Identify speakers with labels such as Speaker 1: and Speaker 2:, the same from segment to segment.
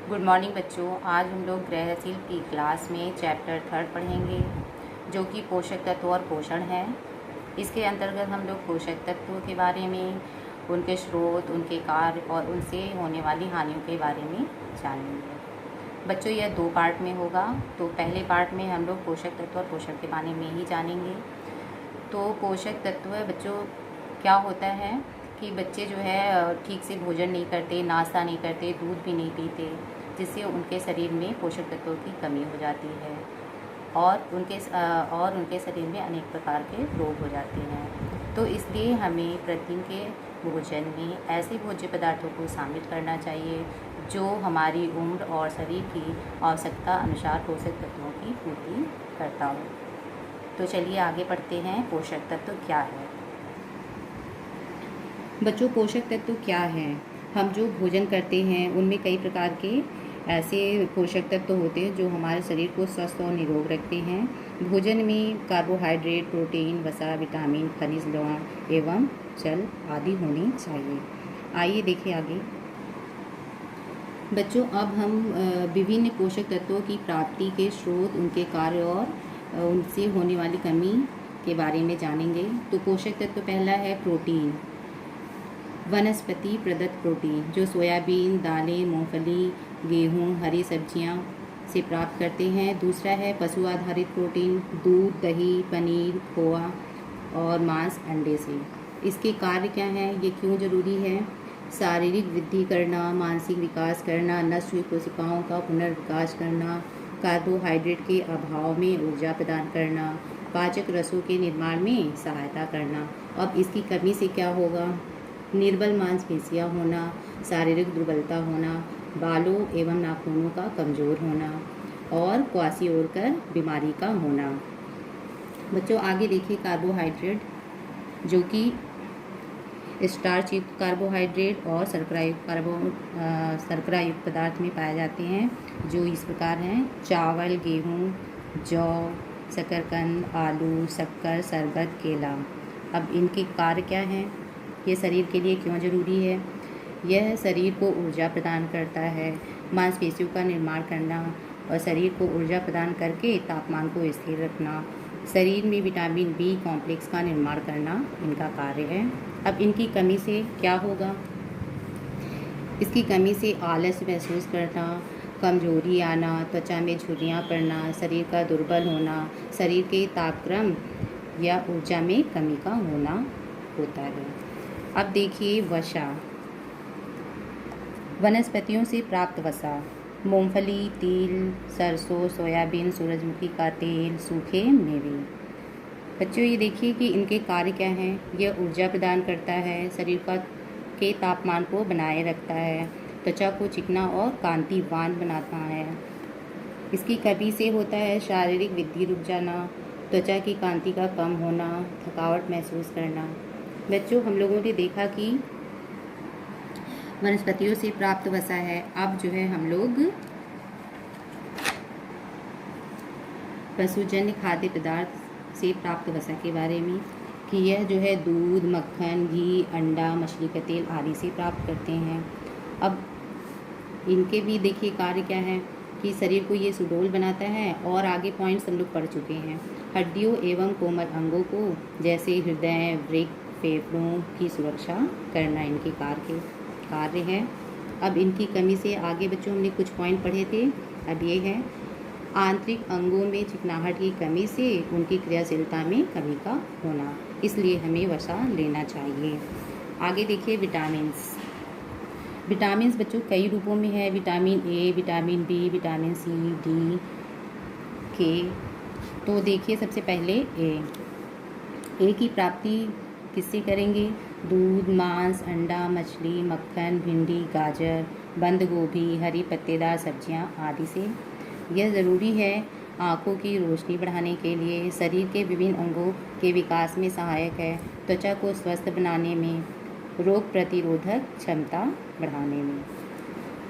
Speaker 1: Good morning बच्चों। आज हम लोग गृहशील की क्लास में चैप्टर 3 पढ़ेंगे जो कि पोषक तत्व और पोषण है। इसके अंतर्गत हम लोग पोषक तत्वों के बारे में, उनके स्रोत, उनके कार्य और उनसे होने वाली हानियों के बारे में जानेंगे। बच्चों यह 2 पार्ट में होगा। तो पहले पार्ट में हम लोग पोषक तत्व और पोषण के बारे में ही जानेंगे। तो पोषक तत्व बच्चों क्या होता है कि बच्चे जो है ठीक से भोजन नहीं करते, नाश्ता नहीं करते, दूध भी नहीं पीते, जिससे उनके शरीर में पोषक तत्वों की कमी हो जाती है और उनके शरीर में अनेक प्रकार के रोग हो जाते हैं। तो इसलिए हमें प्रतिदिन के भोजन में ऐसे भोज्य पदार्थों को शामिल करना चाहिए जो हमारी उम्र और शरीर की आवश्यकता अनुसार पोषक तत्वों की पूर्ति करता हो। तो चलिए आगे बढ़ते हैं। पोषक तत्व क्या है बच्चों? पोषक तत्व क्या हैं? हम जो भोजन करते हैं उनमें कई प्रकार के ऐसे पोषक तत्व होते हैं जो हमारे शरीर को स्वस्थ और निरोग रखते हैं। भोजन में कार्बोहाइड्रेट, प्रोटीन, वसा, विटामिन, खनिज, लवण एवं जल आदि होने चाहिए। आइए देखें आगे। बच्चों अब हम विभिन्न पोषक तत्वों की प्राप्ति के स्रोत, उनके कार्य और उनसे होने वाली कमी के बारे में जानेंगे। तो पोषक तत्व पहला है प्रोटीन। वनस्पति प्रदत्त प्रोटीन जो सोयाबीन, दालें, मूंगफली, गेहूँ, हरी सब्जियां से प्राप्त करते हैं। दूसरा है पशु आधारित प्रोटीन, दूध, दही, पनीर, खोआ और मांस, अंडे से। इसके कार्य क्या हैं, ये क्यों जरूरी है? शारीरिक वृद्धि करना, मानसिक विकास करना, नष्ट हुई कोशिकाओं का पुनर्विकास करना, कार्बोहाइड्रेट के अभाव में ऊर्जा प्रदान करना, पाचक रसों के निर्माण में सहायता करना। अब इसकी कमी से क्या होगा? निर्बल मांसपेशियां होना, शारीरिक दुर्बलता होना, बालों एवं नाखूनों का कमज़ोर होना और क्वाशियोरकर बीमारी का होना। बच्चों आगे देखिए कार्बोहाइड्रेट जो कि स्टार्च युक्त कार्बोहाइड्रेट और शर्करा युक्त पदार्थ में पाए जाते हैं जो इस प्रकार हैं: चावल, गेहूँ, जौ, शकरकंद, आलू, शक्कर, शरबत, केला। अब इनके कार्य क्या हैं? ये शरीर के लिए क्यों ज़रूरी है? यह शरीर को ऊर्जा प्रदान करता है, मांसपेशियों का निर्माण करना और शरीर को ऊर्जा प्रदान करके तापमान को स्थिर रखना, शरीर में विटामिन बी कॉम्प्लेक्स का निर्माण करना इनका कार्य है। अब इनकी कमी से क्या होगा? इसकी कमी से आलस महसूस करना, कमजोरी आना, त्वचा में झुर्रियाँ पड़ना, शरीर का दुर्बल होना, शरीर के तापक्रम या ऊर्जा में कमी का होना होता है। अब देखिए वसा। वनस्पतियों से प्राप्त वसा: मूंगफली, तिल, सरसों, सोयाबीन, सूरजमुखी का तेल, सूखे मेवे। बच्चों ये देखिए कि इनके कार्य क्या हैं। यह ऊर्जा प्रदान करता है, शरीर के तापमान को बनाए रखता है, त्वचा को चिकना और कांतिवान बनाता है। इसकी कमी से होता है शारीरिक वृद्धि रुक जाना, त्वचा की कांति का कम होना, थकावट महसूस करना। बच्चों हम लोगों ने देखा कि वनस्पतियों से प्राप्त वसा है। अब जो है हम लोग पशुजन्य खाद्य पदार्थ से प्राप्त वसा के बारे में कि यह जो है दूध, मक्खन, घी, अंडा, मछली का तेल आदि से प्राप्त करते हैं। अब इनके भी देखिए कार्य क्या है कि शरीर को ये सुडौल बनाता है और आगे पॉइंट्स हम लोग पढ़ चुके हैं। हड्डियों एवं कोमल अंगों को जैसे हृदय, वृक्क, फेफड़ों की सुरक्षा करना इनके कार्य है। अब इनकी कमी से आगे बच्चों हमने कुछ पॉइंट पढ़े थे। अब ये है आंतरिक अंगों में चिकनाहट की कमी से उनकी क्रियाशीलता में कमी का होना, इसलिए हमें वसा लेना चाहिए। आगे देखिए विटामिन्स। विटामिन्स बच्चों कई रूपों में है: vitamin A, vitamin B, vitamin C, D, K. तो देखिए सबसे पहले ए की प्राप्ति किससे करेंगे? दूध, मांस, अंडा, मछली, मक्खन, भिंडी, गाजर, बंद गोभी, हरी पत्तेदार सब्जियां आदि से। यह ज़रूरी है आँखों की रोशनी बढ़ाने के लिए, शरीर के विभिन्न अंगों के विकास में सहायक है, त्वचा को स्वस्थ बनाने में, रोग प्रतिरोधक क्षमता बढ़ाने में।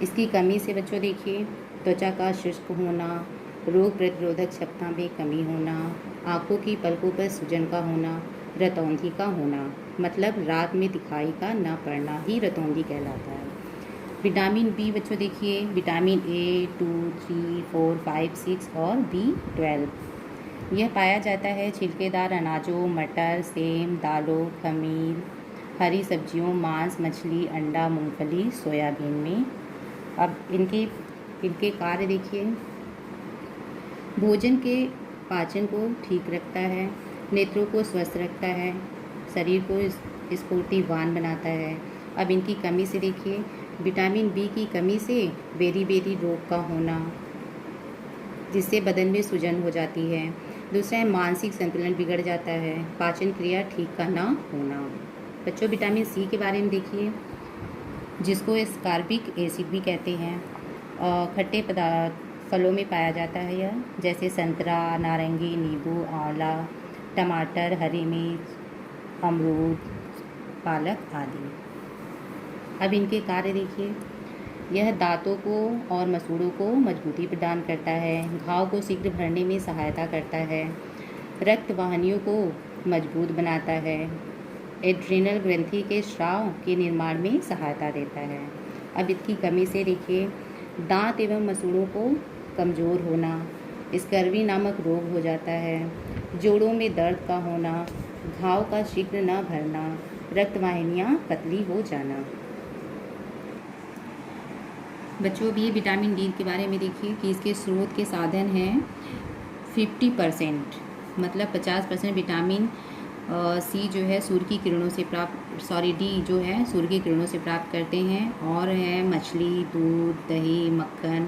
Speaker 1: इसकी कमी से बच्चों देखिए त्वचा का शुष्क होना, रोग प्रतिरोधक क्षमता में कमी होना, आँखों की पलकों पर सूजन का होना, रतौंधी का होना, मतलब रात में दिखाई का न पड़ना ही रतौंधी कहलाता है। विटामिन बी बच्चों देखिए, विटामिन ए 2, 3, 4, 5, 6 और B12। यह पाया जाता है छिलकेदार अनाजों, मटर, सेम, दालों, खमीर, हरी सब्जियों, मांस, मछली, अंडा, मूंगफली, सोयाबीन में। अब इनके इनके कार्य देखिए, भोजन के पाचन को ठीक रखता है, नेत्रों को स्वस्थ रखता है, शरीर को स्फूर्तिवान बनाता है। अब इनकी कमी से देखिए, विटामिन बी की कमी से बेरी रोग का होना, जिससे बदन में सूजन हो जाती है। दूसरा है मानसिक संतुलन बिगड़ जाता है, पाचन क्रिया ठीक का ना होना। बच्चों विटामिन सी के बारे में देखिए, जिसको एस्कॉर्बिक एसिड भी कहते हैं। खट्टे पदार्थ फलों में पाया जाता है यह, जैसे संतरा, नारंगी, नींबू, आंवला, टमाटर, हरी मिर्च, अमरूद, पालक आदि। अब इनके कार्य देखिए, यह दांतों को और मसूड़ों को मजबूती प्रदान करता है, घाव को शीघ्र भरने में सहायता करता है, रक्त वाहिनियों को मजबूत बनाता है, एड्रिनल ग्रंथि के स्राव के निर्माण में सहायता देता है। अब इसकी कमी से देखिए, दांत एवं मसूड़ों को कमज़ोर होना, स्कर्वी नामक रोग हो जाता है, जोड़ों में दर्द का होना, घाव का शीघ्र न भरना, रक्त वाहिनियाँ पतली हो जाना। बच्चों भी विटामिन डी के बारे में देखिए कि इसके स्रोत के साधन हैं 50%, मतलब 50% विटामिन सी जो है सूर्य की किरणों से डी जो है सूर्य की किरणों से प्राप्त करते हैं, और है मछली, दूध, दही, मक्खन,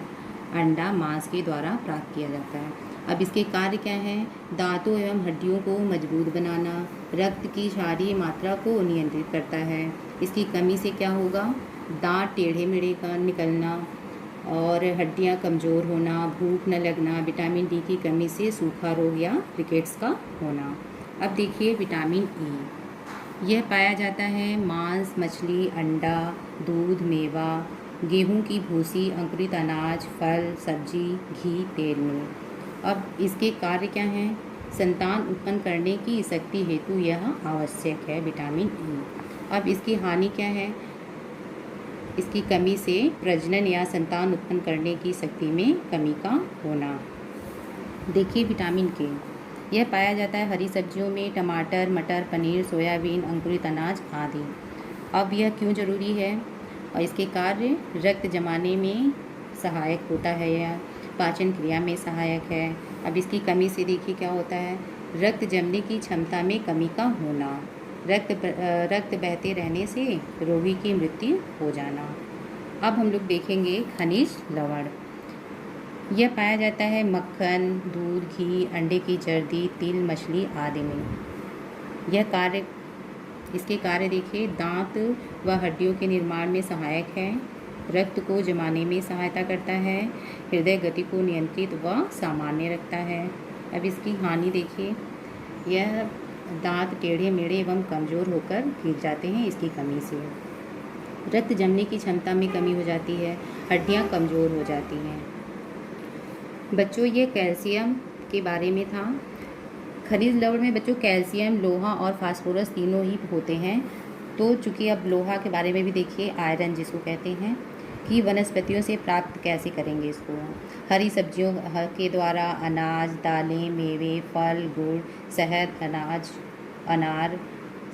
Speaker 1: अंडा, मांस के द्वारा प्राप्त किया जाता है। अब इसके कार्य क्या हैं? दांतों एवं हड्डियों को मजबूत बनाना, रक्त की क्षारीय मात्रा को नियंत्रित करता है। इसकी कमी से क्या होगा? दांत टेढ़े मेढ़े का निकलना और हड्डियां कमज़ोर होना, भूख न लगना, विटामिन डी की कमी से सूखा रोग या रिकेट्स का होना। अब देखिए विटामिन ई, यह पाया जाता है मांस, मछली, अंडा, दूध, मेवा, गेहूं की भूसी, अंकुरित अनाज, फल, सब्जी, घी, तेल में। अब इसके कार्य क्या हैं? संतान उत्पन्न करने की शक्ति हेतु यह आवश्यक है विटामिन ई। अब इसकी हानि क्या है? इसकी कमी से प्रजनन या संतान उत्पन्न करने की शक्ति में कमी का होना। देखिए विटामिन के, यह पाया जाता है हरी सब्जियों में, टमाटर, मटर, पनीर, सोयाबीन, अंकुरित अनाज आदि। अब यह क्यों ज़रूरी है? और इसके कार्य, रक्त जमाने में सहायक होता है, यह पाचन क्रिया में सहायक है। अब इसकी कमी से देखिए क्या होता है? रक्त जमने की क्षमता में कमी का होना, रक्त बहते रहने से रोगी की मृत्यु हो जाना। अब हम लोग देखेंगे खनिज लवण। यह पाया जाता है मक्खन, दूध, घी, अंडे की जर्दी, तिल, मछली आदि में। इसके कार्य देखिए, दांत व हड्डियों के निर्माण में सहायक है, रक्त को जमाने में सहायता करता है, हृदय गति को नियंत्रित व सामान्य रखता है। अब इसकी हानि देखिए, यह दांत टेढ़े मेढ़े एवं कमज़ोर होकर गिर जाते हैं इसकी कमी से, रक्त जमने की क्षमता में कमी हो जाती है, हड्डियां कमज़ोर हो जाती हैं। बच्चों ये कैल्शियम के बारे में था। खनिज लवण में बच्चों कैल्शियम, लोहा और फास्फोरस तीनों ही होते हैं। तो चूँकि अब लोहा के बारे में भी देखिए, आयरन जिसको कहते हैं, कि वनस्पतियों से प्राप्त कैसे करेंगे इसको? हरी सब्जियों के द्वारा, अनाज, दालें, मेवे, फल, गुड़, शहद, अनार,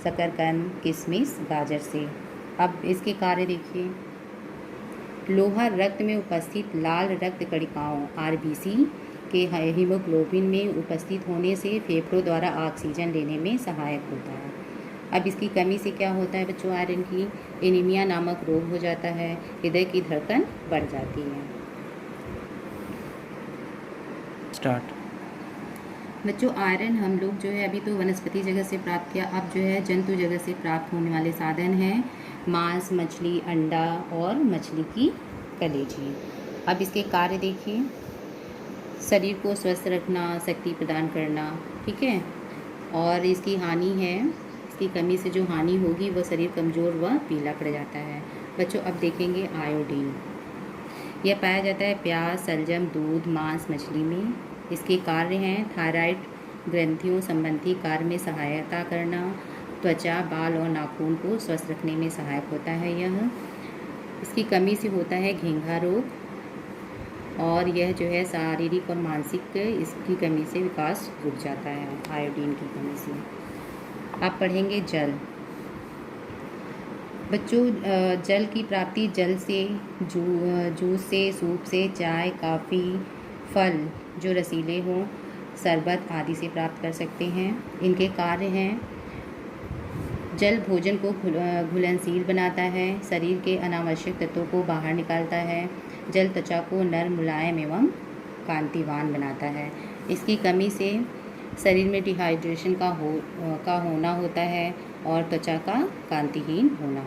Speaker 1: शकरकंद, किशमिश, गाजर से। अब इसके कार्य देखिए, लोहा रक्त में उपस्थित लाल रक्त कणिकाओं आरबीसी के हीमोग्लोबिन में उपस्थित होने से फेफड़ों द्वारा ऑक्सीजन लेने में सहायक होता है। अब इसकी कमी से क्या होता है बच्चों? आयरन की एनीमिया नामक रोग हो जाता है, हृदय की धड़कन बढ़ जाती है।
Speaker 2: स्टार्ट।
Speaker 1: बच्चों आयरन हम लोग जो है अभी तो वनस्पति जगत से प्राप्त किया, अब जो है जंतु जगत से प्राप्त होने वाले साधन हैं मांस, मछली, अंडा और मछली की कलेजी। अब इसके कार्य देखिए, शरीर को स्वस्थ रखना, शक्ति प्रदान करना, ठीक है। और इसकी हानि है, इसकी कमी से जो हानि होगी वह शरीर कमज़ोर व पीला पड़ जाता है। बच्चों अब देखेंगे आयोडीन। यह पाया जाता है प्याज, शलजम, दूध, मांस, मछली में। इसके कार्य हैं थायराइड ग्रंथियों संबंधी कार्य में सहायता करना, त्वचा, बाल और नाखून को स्वस्थ रखने में सहायक होता है यह। इसकी कमी से होता है घेंघा रोग, और यह जो है शारीरिक और मानसिक इसकी कमी से विकास रुक जाता है, आयोडीन की कमी से। आप पढ़ेंगे जल। बच्चों, जल की प्राप्ति जल से, जूस से, सूप से, चाय, कॉफ़ी, फल जो रसीले हों, शरबत आदि से प्राप्त कर सकते हैं। इनके कार्य हैं, जल भोजन को घुलनशील बनाता है, शरीर के अनावश्यक तत्वों को बाहर निकालता है, जल त्वचा को नर्म, मुलायम एवं कांतिवान बनाता है। इसकी कमी से शरीर में डिहाइड्रेशन का होना होता है और त्वचा का कांतिहीन होना।